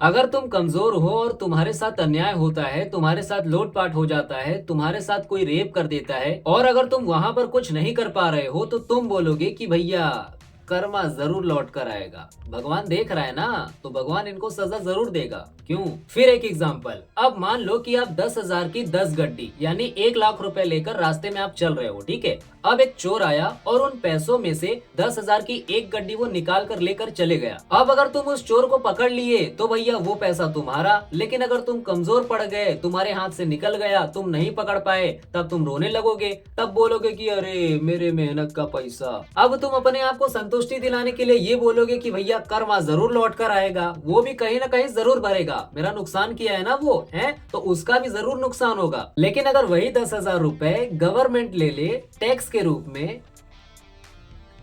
अगर तुम कमजोर हो और तुम्हारे साथ अन्याय होता है, तुम्हारे साथ लूटपाट हो जाता है, तुम्हारे साथ कोई रेप कर देता है और अगर तुम वहां पर कुछ नहीं कर पा रहे हो तो तुम बोलोगे कि भैया कर्मा जरूर लौट कर आएगा, भगवान देख रहा है ना, तो भगवान इनको सजा जरूर देगा। क्यों? फिर एक एग्जाम्पल, अब मान लो कि आप 10,000 की 10 गड्डी यानी 1 लाख रुपए लेकर रास्ते में आप चल रहे हो, ठीक है। अब एक चोर आया और उन पैसों में से 10,000 की एक गड्डी वो निकाल कर लेकर चले गया। अब अगर तुम उस चोर को पकड़ लिए तो भैया वो पैसा तुम्हारा, लेकिन अगर तुम कमजोर पड़ गए, तुम्हारे हाथ से निकल गया, तुम नहीं पकड़ पाए, तब तुम रोने लगोगे, तब बोलोगे कि अरे मेरे मेहनत का पैसा। अब तुम अपने आप को संतुष्टि दिलाने के लिए ये बोलोगे कि भैया कर्मा जरूर लौट कर आएगा, वो भी कहीं ना कहीं जरूर भरेगा, मेरा नुकसान किया है ना वो है, तो उसका भी जरूर नुकसान होगा। लेकिन अगर वही 10,000 रुपए गवर्नमेंट ले ले टैक्स के रूप में,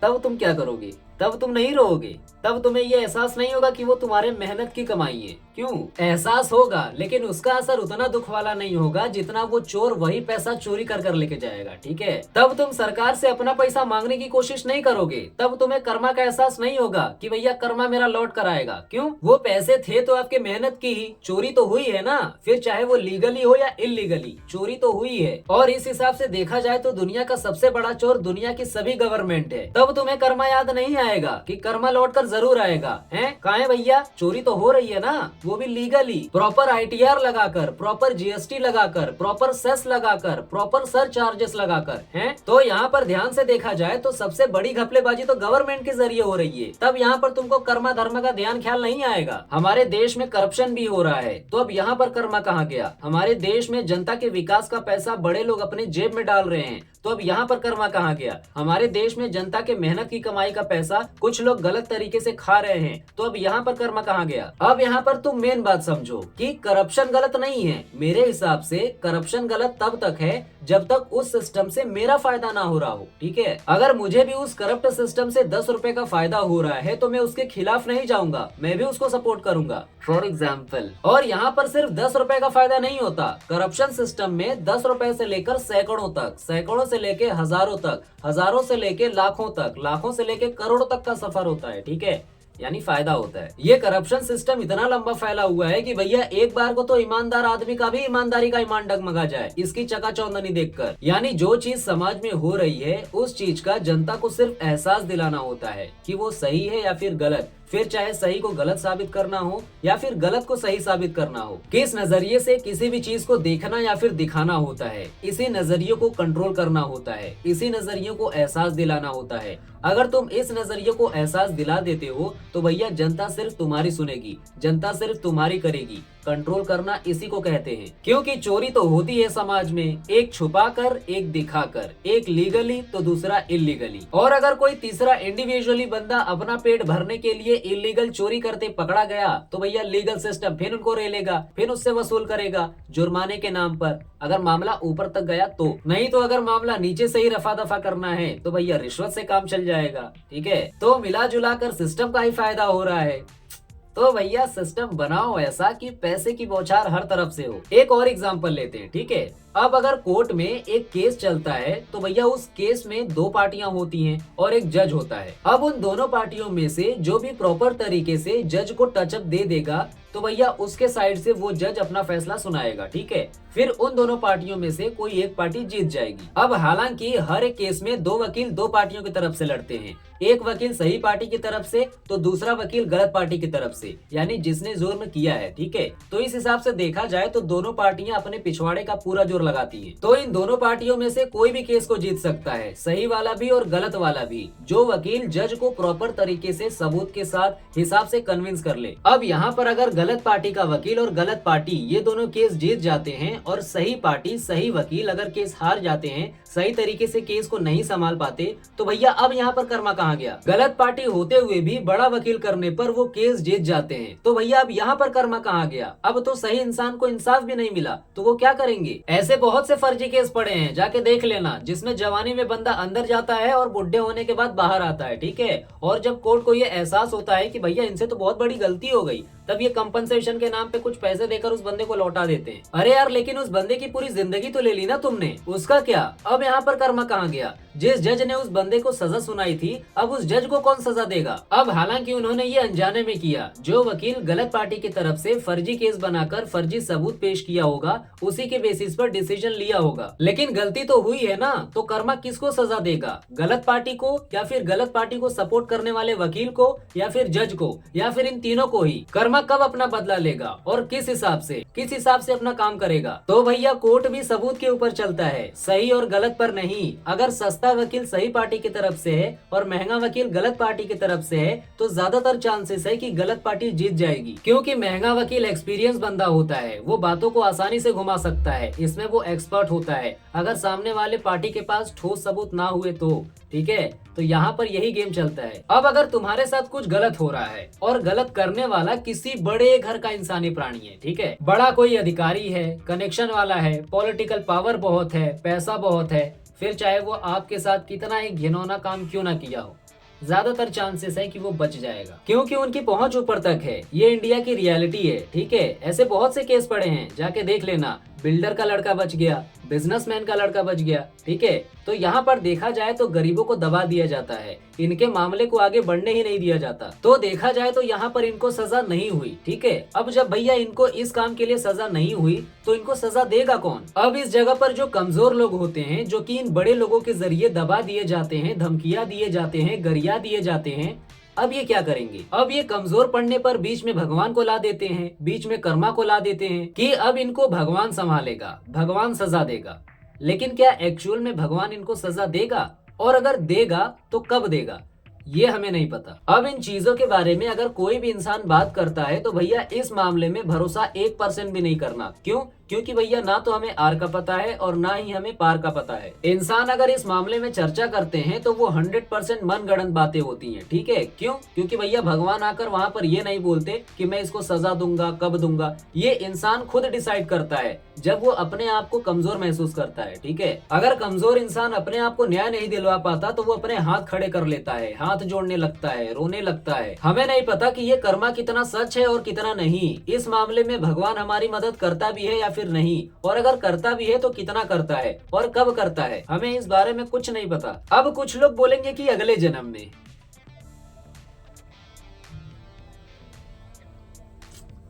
तब तुम क्या करोगे? तब तुम नहीं रोओगे, तब तुम्हें ये एहसास नहीं होगा कि वो तुम्हारे मेहनत की कमाई है। क्यों? एहसास होगा, लेकिन उसका असर उतना दुख वाला नहीं होगा जितना वो चोर वही पैसा चोरी कर कर लेके जाएगा, ठीक है। तब तुम सरकार से अपना पैसा मांगने की कोशिश नहीं करोगे, तब तुम्हें कर्मा का एहसास नहीं होगा कि भैया कर्मा मेरा लौट कर आएगा। क्यों? वो पैसे थे तो आपके मेहनत की ही, चोरी तो हुई है ना, फिर चाहे वो लीगली हो या इलीगली, चोरी तो हुई है। और इस हिसाब से देखा जाए तो दुनिया का सबसे बड़ा चोर दुनिया की सभी गवर्नमेंट है। तब तुम्हें कर्मा याद नहीं आएगा कि कर्मा लौट कर जरूर आएगा। हैं? कहाँ है भैया? चोरी तो हो रही है ना, वो भी लीगली, प्रॉपर आईटीआर लगाकर, प्रॉपर जीएसटी लगाकर, प्रॉपर सेस लगाकर, प्रॉपर सर चार्जेस लगाकर, हैं? तो यहाँ पर ध्यान से देखा जाए तो सबसे बड़ी घपलेबाजी तो गवर्नमेंट के जरिए हो रही है। तब यहाँ पर तुमको कर्मा धर्म का ध्यान ख्याल नहीं आएगा। हमारे देश में करप्शन भी हो रहा है, तो अब यहाँ पर कर्मा कहाँ गया? हमारे देश में जनता के विकास का पैसा बड़े लोग अपने जेब में डाल रहे हैं, तो अब यहाँ पर कर्मा कहाँ गया? हमारे देश में जनता के मेहनत की कमाई का पैसा कुछ लोग गलत तरीके से खा रहे हैं, तो अब यहाँ पर कर्मा कहाँ गया? अब यहाँ पर तुम मेन बात समझो कि करप्शन गलत नहीं है। मेरे हिसाब से करप्शन गलत तब तक है जब तक उस सिस्टम से मेरा फायदा ना हो रहा हो, ठीक है। अगर मुझे भी उस करप्ट सिस्टम से 10 रुपए का फायदा हो रहा है तो मैं उसके खिलाफ नहीं जाऊंगा, मैं भी उसको सपोर्ट करूंगा, फॉर एग्जाम्पल। और यहाँ पर सिर्फ 10 रुपए का फायदा नहीं होता, करप्शन सिस्टम में 10 रुपए से लेकर सैकड़ों तक, सैकड़ों से लेके हजारों तक, हजारों से लेके लाखों तक, लाखों से लेके करोड़ों तक का सफर होता है, ठीक है, यानी फायदा होता है। ये करप्शन सिस्टम इतना लंबा फैला हुआ है कि भैया एक बार को तो ईमानदार आदमी का भी ईमानदारी का ईमान डगमगा जाए इसकी चकाचौंधनी देखकर। यानी जो चीज समाज में हो रही है उस चीज का जनता को सिर्फ एहसास दिलाना होता है कि वो सही है या फिर गलत, फिर चाहे सही को गलत साबित करना हो या फिर गलत को सही साबित करना हो। किस नजरिए से किसी भी चीज को देखना या फिर दिखाना होता है, इसी नजरिए को कंट्रोल करना होता है, इसी नजरिए को एहसास दिलाना होता है। अगर तुम इस नजरिए को एहसास दिला देते हो तो भैया जनता सिर्फ तुम्हारी सुनेगी, जनता सिर्फ तुम्हारी करेगी। कंट्रोल करना इसी को कहते हैं। क्योंकि चोरी तो होती है समाज में, एक छुपा कर, एक दिखा कर, एक लीगली तो दूसरा इलीगली। और अगर कोई तीसरा इंडिविजुअली बंदा अपना पेट भरने के लिए इलीगल चोरी करते पकड़ा गया तो भैया लीगल सिस्टम फिर उनको रेलेगा, फिर उससे वसूल करेगा जुर्माने के नाम पर, अगर मामला ऊपर तक गया तो। नहीं तो अगर मामला नीचे से ही रफा दफा करना है तो भैया रिश्वत से काम चल जाएगा, ठीक है। तो मिला जुला कर सिस्टम का ही फायदा हो रहा है। तो भैया सिस्टम बनाओ ऐसा कि पैसे की बौछार हर तरफ से हो। एक और एग्जांपल लेते हैं, ठीक है। अब अगर कोर्ट में एक केस चलता है तो भैया उस केस में दो पार्टियां होती हैं और एक जज होता है। अब उन दोनों पार्टियों में से जो भी प्रॉपर तरीके से जज को टचअप दे देगा तो भैया उसके साइड से वो जज अपना फैसला सुनाएगा, ठीक है। फिर उन दोनों पार्टियों में से कोई एक पार्टी जीत जाएगी। अब हालांकि हर एक केस में दो वकील दो पार्टियों की तरफ से लड़ते हैं, एक वकील सही पार्टी की तरफ से तो दूसरा वकील गलत पार्टी की तरफ से, यानी जिसने जुर्म किया है, ठीक है। तो इस हिसाब से देखा जाए तो दोनों पार्टियां अपने पिछवाड़े का पूरा जोर लगाती है। तो इन दोनों पार्टियों में से कोई भी केस को जीत सकता है, सही वाला भी और गलत वाला भी, जो वकील जज को प्रॉपर तरीके से सबूत के साथ हिसाब से कन्विंस कर ले। अब यहाँ पर अगर गलत पार्टी का वकील और गलत पार्टी ये दोनों केस जीत जाते हैं और सही पार्टी सही वकील अगर केस हार जाते हैं, सही तरीके से केस को नहीं संभाल पाते, तो भैया अब यहाँ पर कर्मा कहाँ गया? गलत पार्टी होते हुए भी बड़ा वकील करने पर वो केस जीत जाते हैं, तो भैया अब यहाँ पर कर्मा कहाँ गया? अब तो सही इंसान को इंसाफ भी नहीं मिला, तो वो क्या करेंगे? ऐसे बहुत से फर्जी केस पड़े हैं, जाके देख लेना, जिसमें जवानी में बंदा अंदर जाता है और बुढ़े होने के बाद बाहर आता है, ठीक है। और जब कोर्ट को ये एहसास होता है कि भैया इनसे तो बहुत बड़ी गलती हो गई, तब ये कंपनसेशन के नाम पे कुछ पैसे देकर उस बंदे को लौटा देते हैं। अरे यार लेकिन उस बंदे की पूरी जिंदगी तो ले ली ना तुमने, उसका क्या? अब यहाँ पर कर्मा कहाँ गया? जिस जज ने उस बंदे को सजा सुनाई थी, अब उस जज को कौन सजा देगा? अब हालांकि उन्होंने ये अनजाने में किया, जो वकील गलत पार्टी की तरफ से फर्जी केस बनाकर फर्जी सबूत पेश किया होगा, उसी के बेसिस पर डिसीजन लिया होगा, लेकिन गलती तो हुई है ना, तो कर्मा किसको सजा देगा? गलत पार्टी को, या फिर गलत पार्टी को सपोर्ट करने वाले वकील को, या फिर जज को, या फिर इन तीनों को ही? कर्मा कब अपना बदला लेगा और किस हिसाब से अपना काम करेगा? तो भैया कोर्ट भी सबूत के ऊपर चलता है, सही और गलत पर नहीं। अगर सस्ता वकील सही पार्टी की तरफ से है और महंगा वकील गलत पार्टी की तरफ से है, तो ज्यादातर चांसेस है कि गलत पार्टी जीत जाएगी, क्योंकि महंगा वकील एक्सपीरियंस बंदा होता है, वो बातों को आसानी से घुमा सकता है, इसमें वो एक्सपर्ट होता है। अगर सामने वाले पार्टी के पास ठोस सबूत ना हुए तो ठीक है, तो यहाँ पर यही गेम चलता है। अब अगर तुम्हारे साथ कुछ गलत हो रहा है और गलत करने वाला किसी बड़े घर का इंसानी प्राणी है, ठीक है, बड़ा कोई अधिकारी है, कनेक्शन वाला है, पॉलिटिकल पावर बहुत है, पैसा बहुत है, फिर चाहे वो आपके साथ कितना ही घिनौना काम क्यों ना किया हो, ज्यादातर चांसेस है कि वो बच जाएगा, क्योंकि उनकी पहुंच ऊपर तक है। ये इंडिया की रियलिटी है, ठीक है। ऐसे बहुत से केस पड़े हैं, जाके देख लेना। बिल्डर का लड़का बच गया, बिजनेसमैन का लड़का बच गया, ठीक है। तो यहाँ पर देखा जाए तो गरीबों को दबा दिया जाता है, इनके मामले को आगे बढ़ने ही नहीं दिया जाता। तो देखा जाए तो यहाँ पर इनको सजा नहीं हुई, ठीक है। अब जब भैया इनको इस काम के लिए सजा नहीं हुई, तो इनको सजा देगा कौन? अब इस जगह पर जो कमजोर लोग होते हैं, जो कि इन बड़े लोगों के जरिए दबा दिए जाते हैं, धमकियां दिए जाते हैं, गरिया दिए जाते हैं, अब ये क्या करेंगे? अब ये कमजोर पड़ने पर बीच में भगवान को ला देते हैं, बीच में कर्मा को ला देते हैं कि अब इनको भगवान संभालेगा, भगवान सजा देगा। लेकिन क्या एक्चुअल में भगवान इनको सजा देगा? और अगर देगा तो कब देगा, ये हमें नहीं पता। अब इन चीजों के बारे में अगर कोई भी इंसान बात करता है तो भैया इस मामले में भरोसा 1% भी नहीं करना। क्यों? क्योंकि भैया ना तो हमें आर का पता है और ना ही हमें पार का पता है। इंसान अगर इस मामले में चर्चा करते हैं तो वो 100% मनगढ़ंत बातें होती हैं, ठीक है। क्यों? क्योंकि भैया भगवान आकर वहाँ पर ये नहीं बोलते कि मैं इसको सजा दूंगा, कब दूंगा। ये इंसान खुद डिसाइड करता है जब वो अपने आप को कमजोर महसूस करता है, ठीक है। अगर कमजोर इंसान अपने आप को न्याय नहीं दिलवा पाता तो वो अपने हाथ खड़े कर लेता है, हाथ जोड़ने लगता है, रोने लगता है। हमें नहीं पता कि ये कर्मा कितना सच है और कितना नहीं। इस मामले में भगवान हमारी मदद करता भी है या फिर नहीं, और अगर करता भी है तो कितना करता है और कब करता है, हमें इस बारे में कुछ नहीं पता। अब कुछ लोग बोलेंगे कि अगले जन्म में,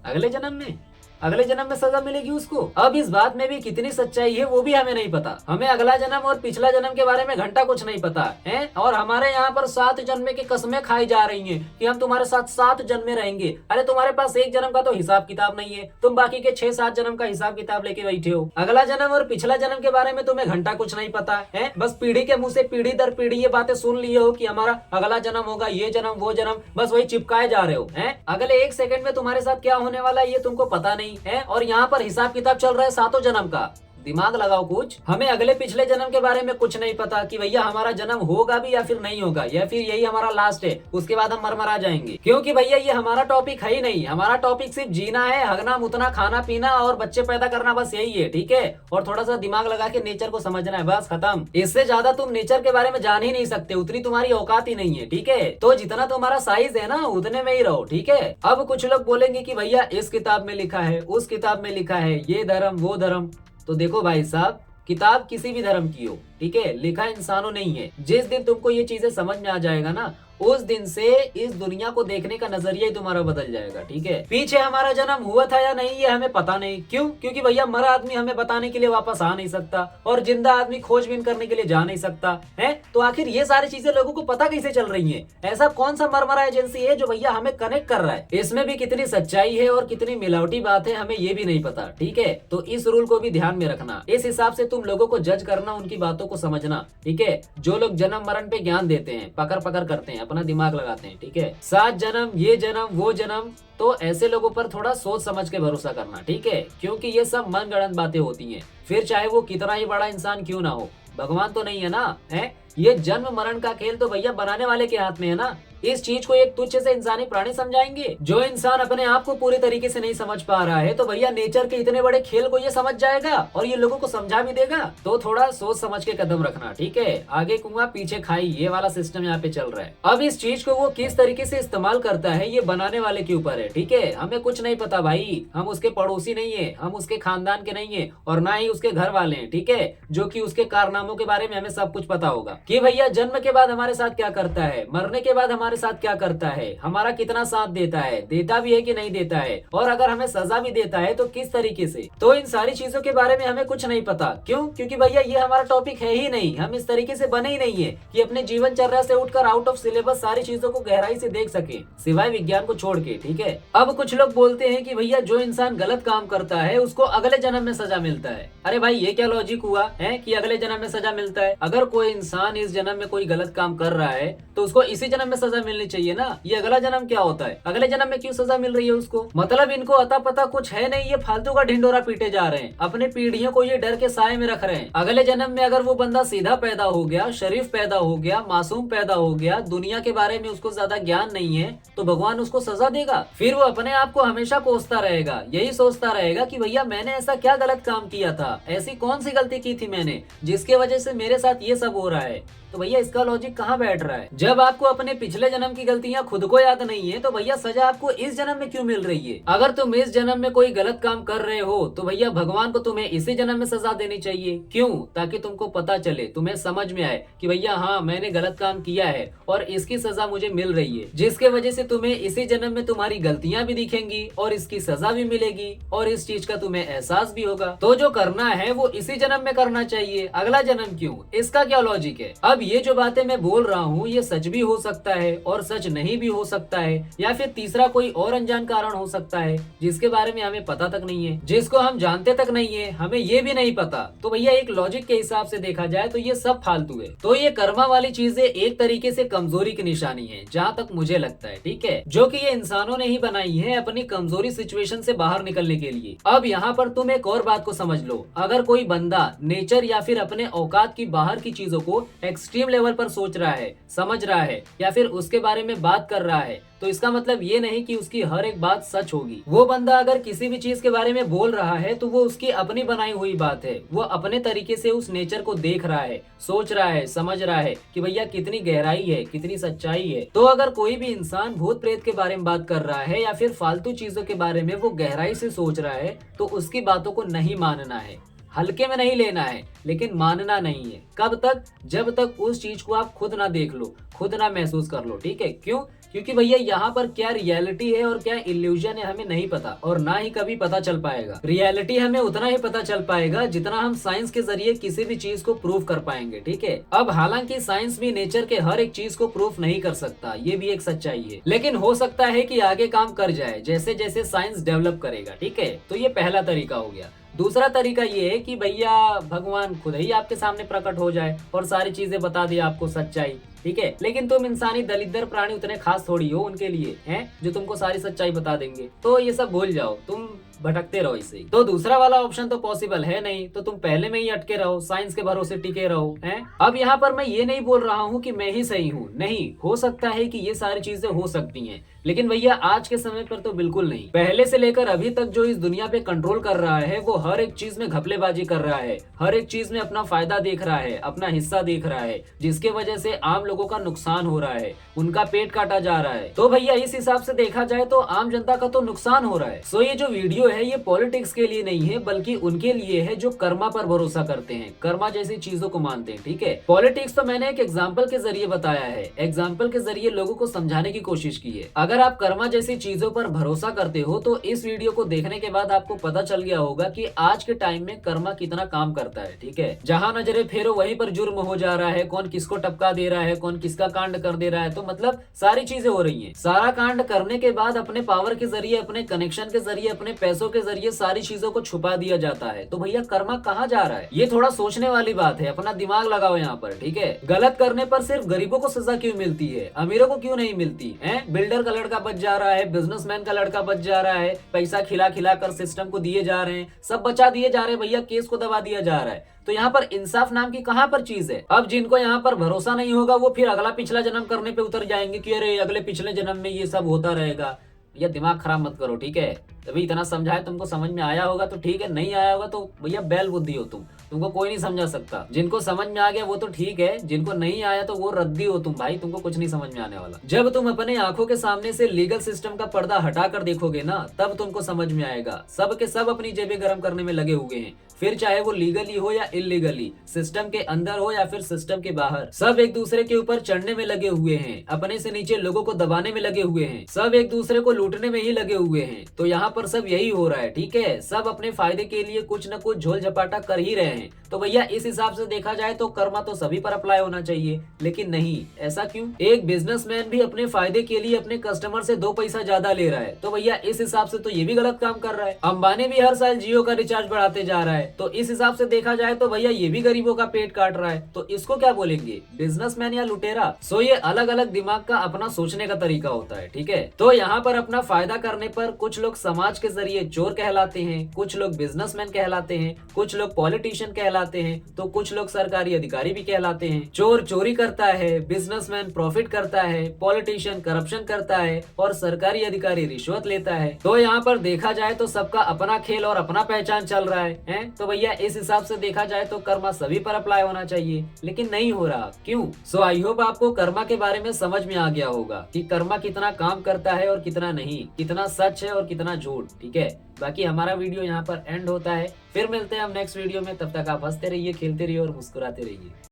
अगले जन्म में सजा मिलेगी उसको। अब इस बात में भी कितनी सच्चाई है वो भी हमें नहीं पता। हमें अगला जन्म और पिछला जन्म के बारे में घंटा कुछ नहीं पता है। और हमारे यहाँ पर 7 जन्म की कसमें खाई जा रही हैं कि हम तुम्हारे साथ 7 जन्म रहेंगे। अरे तुम्हारे पास एक जन्म का तो हिसाब किताब नहीं है, तुम बाकी के 6-7 जन्म का हिसाब किताब लेके बैठे हो। अगला जन्म और पिछला जन्म के बारे में तुम्हें घंटा कुछ नहीं पता है। बस पीढ़ी के मुंह से पीढ़ी दर पीढ़ी ये बातें सुन लिए हो कि हमारा अगला जन्म होगा, ये जन्म वो जन्म, बस वही चिपकाए जा रहे हो। अगले 1 सेकंड में तुम्हारे साथ क्या होने वाला है ये तुमको पता नहीं है, और यहाँ पर हिसाब किताब चल रहा है 7 जन्म का। दिमाग लगाओ कुछ। हमें अगले पिछले जन्म के बारे में कुछ नहीं पता कि भैया हमारा जन्म होगा भी या फिर नहीं होगा, या फिर यही हमारा लास्ट है, उसके बाद हम मर जाएंगे। क्योंकि भैया ये हमारा टॉपिक है ही नहीं। हमारा टॉपिक सिर्फ जीना है, हगना मुतना, खाना पीना और बच्चे पैदा करना, बस यही है, ठीक है। और थोड़ा सा दिमाग लगा के नेचर को समझना है, बस खत्म। इससे ज्यादा तुम नेचर के बारे में जान ही नहीं सकते, उतनी तुम्हारी औकात ही नहीं है, ठीक है। तो जितना तुम्हारा साइज है ना उतने में ही रहो, ठीक है। अब कुछ लोग बोलेंगे कि भैया इस किताब में लिखा है, उस किताब में लिखा है, ये धर्म वो धर्म। तो देखो भाई साहब, किताब किसी भी धर्म की हो, ठीक है, लिखा इंसानों नहीं है। जिस दिन तुमको ये चीजें समझ में आ जाएगा ना, उस दिन से इस दुनिया को देखने का नजरिया ही तुम्हारा बदल जाएगा, ठीक है। पीछे हमारा जन्म हुआ था या नहीं ये हमें पता नहीं। क्यों? क्योंकि भैया मरा आदमी हमें बताने के लिए वापस आ नहीं सकता, और जिंदा आदमी खोजबीन करने के लिए जा नहीं सकता है। तो आखिर ये सारी चीजें लोगों को पता कैसे चल रही है? ऐसा कौन सा मरमरा एजेंसी है जो भैया हमें कनेक्ट कर रहा है? इसमें भी कितनी सच्चाई है और कितनी मिलावटी बात है हमें ये भी नहीं पता, ठीक है। तो इस रूल को भी ध्यान में रखना। इस हिसाब से तुम लोगों को जज करना, उनकी बातों को समझना, ठीक है। जो लोग जन्म मरण पे ज्ञान देते हैं, पकड़ पकड़ करते हैं, अपना दिमाग लगाते हैं, ठीक है। 7 जन्म, ये जन्म वो जन्म, तो ऐसे लोगों पर थोड़ा सोच समझ के भरोसा करना, ठीक है। क्योंकि ये सब मनगढ़ंत बातें होती हैं। फिर चाहे वो कितना ही बड़ा इंसान क्यों ना हो, भगवान तो नहीं है ना, है। ये जन्म मरण का खेल तो भैया बनाने वाले के हाथ में है ना। इस चीज को एक तुच्छ से इंसानी प्राणी समझाएंगे? जो इंसान अपने आप को पूरी तरीके से नहीं समझ पा रहा है तो भैया नेचर के इतने बड़े खेल को ये समझ जाएगा और ये लोगों को समझा भी देगा। तो थोड़ा सोच समझ के कदम रखना, ठीक है? आगे कुआं पीछे खाई, ये वाला सिस्टम यहाँ पे चल रहा है। अब इस चीज को वो किस तरीके से इस्तेमाल करता है ये बनाने वाले के ऊपर है, ठीक है? हमें कुछ नहीं पता भाई, हम उसके पड़ोसी नहीं है, हम उसके खानदान के नहीं है और ना ही उसके घर वाले हैं, ठीक है? जो कि उसके कारनामों के बारे में हमें सब कुछ पता होगा कि भैया जन्म के बाद हमारे साथ क्या करता है, मरने के बाद हमारे साथ क्या करता है, हमारा कितना साथ देता है, देता भी है कि नहीं देता है, और अगर हमें सजा भी देता है तो किस तरीके से। तो इन सारी चीजों के बारे में हमें कुछ नहीं पता। क्यों? क्योंकि भैया ये हमारा टॉपिक है ही नहीं, हम इस तरीके से बने ही नहीं है कि अपने जीवनचर्या से उठकर आउट ऑफ सिलेबस सारी चीजों को गहराई से देख सके, सिवाय विज्ञान को छोड़ के, ठीक है? अब कुछ लोग बोलते हैं कि भैया जो इंसान गलत काम करता है उसको अगले जन्म में सजा मिलता है। अरे भाई ये क्या लॉजिक हुआ है कि अगले जन्म में सजा मिलता है? अगर कोई इंसान इस जन्म में कोई गलत काम कर रहा है तो उसको इसी जन्म में सजा मिलनी चाहिए ना। ये अगला जन्म क्या होता है? अगले जन्म में क्यों सजा मिल रही है उसको? मतलब इनको अता पता कुछ है नहीं, ये फालतू का ढिंडोरा पीटे जा रहे हैं, अपने पीढ़ियों को ये डर के साए में रख रहे हैं। अगले जन्म में अगर वो बंदा सीधा पैदा हो गया, शरीफ पैदा हो गया, मासूम पैदा हो गया, दुनिया के बारे में उसको ज्यादा ज्ञान नहीं है, तो भगवान उसको सजा देगा? फिर वो अपने आप को हमेशा कोसता रहेगा, यही सोचता रहेगा कि भैया मैंने ऐसा क्या गलत काम किया था, ऐसी कौन सी गलती की थी मैंने जिसके वजह से मेरे साथ ये सब हो रहा है। तो भैया इसका लॉजिक कहाँ बैठ रहा है? जब आपको अपने पिछले जन्म की गलतियां खुद को याद नहीं है तो भैया सजा आपको इस जन्म में क्यों मिल रही है? अगर तुम इस जन्म में कोई गलत काम कर रहे हो तो भैया भगवान को तुम्हें इसी जन्म में सजा देनी चाहिए। क्यों? ताकि तुमको पता चले, तुम्हें समझ में आए कि भैया हाँ मैंने गलत काम किया है और इसकी सजा मुझे मिल रही है, जिसके वजह से तुम्हें इसी जन्म में तुम्हारी गलतियां भी दिखेंगी और इसकी सजा भी मिलेगी और इस चीज का तुम्हें एहसास भी होगा। तो जो करना है वो इसी जन्म में करना चाहिए, अगला जन्म क्यों? इसका क्या लॉजिक है? अब ये जो बातें मैं बोल रहा हूँ ये सच भी हो सकता है और सच नहीं भी हो सकता है, या फिर तीसरा कोई और अनजान कारण हो सकता है जिसके बारे में हमें पता तक नहीं है, जिसको हम जानते तक नहीं है, हमें ये भी नहीं पता। तो भैया एक लॉजिक के हिसाब से देखा जाए तो ये सब फालतू है। तो ये कर्मा वाली चीजें एक तरीके से कमजोरी की निशानी है, जहाँ तक मुझे लगता है, ठीक है? जो कि ये इंसानों ने ही बनाई है अपनी कमजोरी सिचुएशन से बाहर निकलने के लिए। अब यहाँ पर तुम एक और बात को समझ लो, अगर कोई बंदा नेचर या फिर अपने औकात की बाहर की चीजों को एक्सट्रीम लेवल पर सोच रहा है, समझ रहा है या फिर उसके बारे में बात कर रहा है, तो इसका मतलब ये नहीं कि उसकी हर एक बात सच होगी। वो बंदा अगर किसी भी चीज के बारे में बोल रहा है तो वो उसकी अपनी बनाई हुई बात है, वो अपने तरीके से उस नेचर को देख रहा है, सोच रहा है, समझ रहा है कि भैया कितनी गहराई है, कितनी सच्चाई है। तो अगर कोई भी इंसान भूत प्रेत के बारे में बात कर रहा है या फिर फालतू चीजों के बारे में वो गहराई से सोच रहा है तो उसकी बातों को नहीं मानना है, हल्के में नहीं लेना है, लेकिन मानना नहीं है। कब तक? जब तक उस चीज को आप खुद ना देख लो, खुद ना महसूस कर लो, ठीक है? क्यों? क्योंकि भैया यहाँ पर क्या रियलिटी है और क्या इल्यूजन है हमें नहीं पता और ना ही कभी पता चल पाएगा। रियलिटी हमें उतना ही पता चल पाएगा जितना हम साइंस के जरिए किसी भी चीज को प्रूव कर पाएंगे, ठीक है? अब हालांकि साइंस भी नेचर के हर एक चीज को प्रूफ नहीं कर सकता, ये भी एक सच्चाई है, लेकिन हो सकता है कि आगे काम कर जाए जैसे जैसे साइंस डेवलप करेगा, ठीक है? तो ये पहला तरीका हो गया। दूसरा तरीका ये है कि भैया भगवान खुद ही आपके सामने प्रकट हो जाए और सारी चीजें बता दे आपको सच्चाई, ठीक है? लेकिन तुम इंसानी दलिद्र प्राणी उतने खास थोड़ी हो उनके लिए, हैं जो तुमको सारी सच्चाई बता देंगे। तो ये सब भूल जाओ, तुम भटकते रहो इसे। तो दूसरा वाला ऑप्शन तो पॉसिबल है नहीं, तो तुम पहले में ही अटके रहो, साइंस के भरोसे टिके रहो, हैं? अब यहाँ पर मैं ये नहीं बोल रहा हूँ कि मैं ही सही हूँ, नहीं, हो सकता है कि ये सारी चीजें हो सकती हैं, लेकिन भैया आज के समय पर तो बिल्कुल नहीं। पहले से लेकर अभी तक जो इस दुनिया पे कंट्रोल कर रहा है वो हर एक चीज में घपलेबाजी कर रहा है, हर एक चीज में अपना फायदा देख रहा है, अपना हिस्सा देख रहा है, जिसके वजह से आम लोगों का नुकसान हो रहा है, उनका पेट काटा जा रहा है। तो भैया इस हिसाब से देखा जाए तो आम जनता का तो नुकसान हो रहा है। सो ये जो वीडियो है ये पॉलिटिक्स के लिए नहीं है, बल्कि उनके लिए है जो कर्मा पर भरोसा करते हैं, कर्मा जैसी चीजों को मानते हैं, ठीक है? पॉलिटिक्स तो मैंने एक एग्जाम्पल के जरिए बताया है, एग्जाम्पल के जरिए लोगों को समझाने की कोशिश की है। अगर आप कर्मा जैसी चीजों पर भरोसा करते हो तो इस वीडियो को देखने के बाद आपको पता चल गया होगा कि आज के टाइम में कर्मा कितना काम करता है, ठीक है? जहां नजरे फेरो वहीं पर जुर्म हो जा रहा है, कौन किसको टपका दे रहा है, कौन किसका कांड कर दे रहा है, तो मतलब सारी चीजें हो रही हैं। सारा कांड करने के बाद अपने पावर के जरिए, अपने कनेक्शन के जरिए, अपने पैसों के जरिए सारी चीजों को छुपा दिया जाता है। तो भैया कर्मा कहाँ जा रहा है? ये थोड़ा सोचने वाली बात है, अपना दिमाग लगाओ यहाँ पर, ठीक है? गलत करने पर सिर्फ गरीबों को सजा क्यों मिलती है, अमीरों को क्यों नहीं मिलती है? बिल्डर का लड़का बच जा रहा है, बिजनेसमैन का लड़का बच जा रहा है, पैसा खिला खिला कर सिस्टम को दिए जा रहे हैं, सब बचा दिए जा रहे हैं भैया, केस को दबा दिया जा रहा है। तो यहाँ पर इंसाफ नाम की कहाँ पर चीज है। अब जिनको यहाँ पर भरोसा नहीं होगा वो फिर अगला पिछला जन्म करने पे उतर जाएंगे कि अरे अगले पिछले जन्म में ये सब होता रहेगा। भैया दिमाग खराब मत करो, ठीक है। तभी इतना समझाए, तुमको समझ में आया होगा तो ठीक है, नहीं आया होगा तो भैया बैल बुद्धि हो तुमको कोई नहीं समझा सकता। जिनको समझ में आ गया वो तो ठीक है, जिनको नहीं आया तो वो रद्दी हो तुम भाई, तुमको कुछ नहीं समझ में आने वाला। जब तुम अपने आंखों के सामने से लीगल सिस्टम का पर्दा हटाकर देखोगे ना, तब तुमको समझ में आएगा सब के सब अपनी जेबें गर्म करने में लगे हुए हैं, फिर चाहे वो लीगली हो या इलीगली, सिस्टम के अंदर हो या फिर सिस्टम के बाहर, सब एक दूसरे के ऊपर चढ़ने में लगे हुए हैं, अपने से नीचे लोगों को दबाने में लगे हुए हैं, सब एक दूसरे को लूटने में ही लगे हुए हैं। तो यहाँ पर सब यही हो रहा है, ठीक है। सब अपने फायदे के लिए कुछ न कुछ झोल झपाटा कर ही रहे हैं। तो भैया इस हिसाब से देखा जाए तो कर्मा तो सभी पर अप्लाई होना चाहिए, लेकिन नहीं, ऐसा क्यों। एक बिजनेसमैन भी अपने फायदे के लिए अपने कस्टमर से 2 पैसा ज्यादा ले रहा है, तो भैया इस हिसाब से तो ये भी गलत काम कर रहा है। अंबानी भी हर साल जियो का रिचार्ज बढ़ाते जा रहा है, तो इस हिसाब से देखा जाए तो भैया ये भी गरीबों का पेट काट रहा है। तो इसको क्या बोलेंगे, बिजनेसमैन या लुटेरा। सो ये अलग अलग दिमाग का अपना सोचने का तरीका होता है, ठीक है। तो यहाँ पर अपना फायदा करने पर कुछ लोग समाज के जरिए चोर कहलाते हैं, कुछ लोग बिजनेसमैन कहलाते हैं, कुछ लोग पॉलिटिशियन कहलाते हैं, तो कुछ लोग सरकारी अधिकारी भी कहलाते हैं। चोर चोरी करता है, बिजनेसमैन प्रॉफिट करता है, पॉलिटिशियन करप्शन करता है और सरकारी अधिकारी रिश्वत लेता है। तो यहाँ पर देखा जाए तो सबका अपना खेल और अपना पहचान चल रहा है? तो भैया इस हिसाब से देखा जाए तो कर्मा सभी पर अप्लाई होना चाहिए, लेकिन नहीं हो रहा, क्यों। सो आई होप आपको कर्मा के बारे में समझ में आ गया होगा कि कर्मा कितना काम करता है और कितना नहीं, कितना सच है और कितना झूठ, ठीक है। बाकी हमारा वीडियो यहाँ पर एंड होता है, फिर मिलते हैं हम नेक्स्ट वीडियो में। तब तक आप हंसते रहिए, खेलते रहिए और मुस्कुराते रहिए।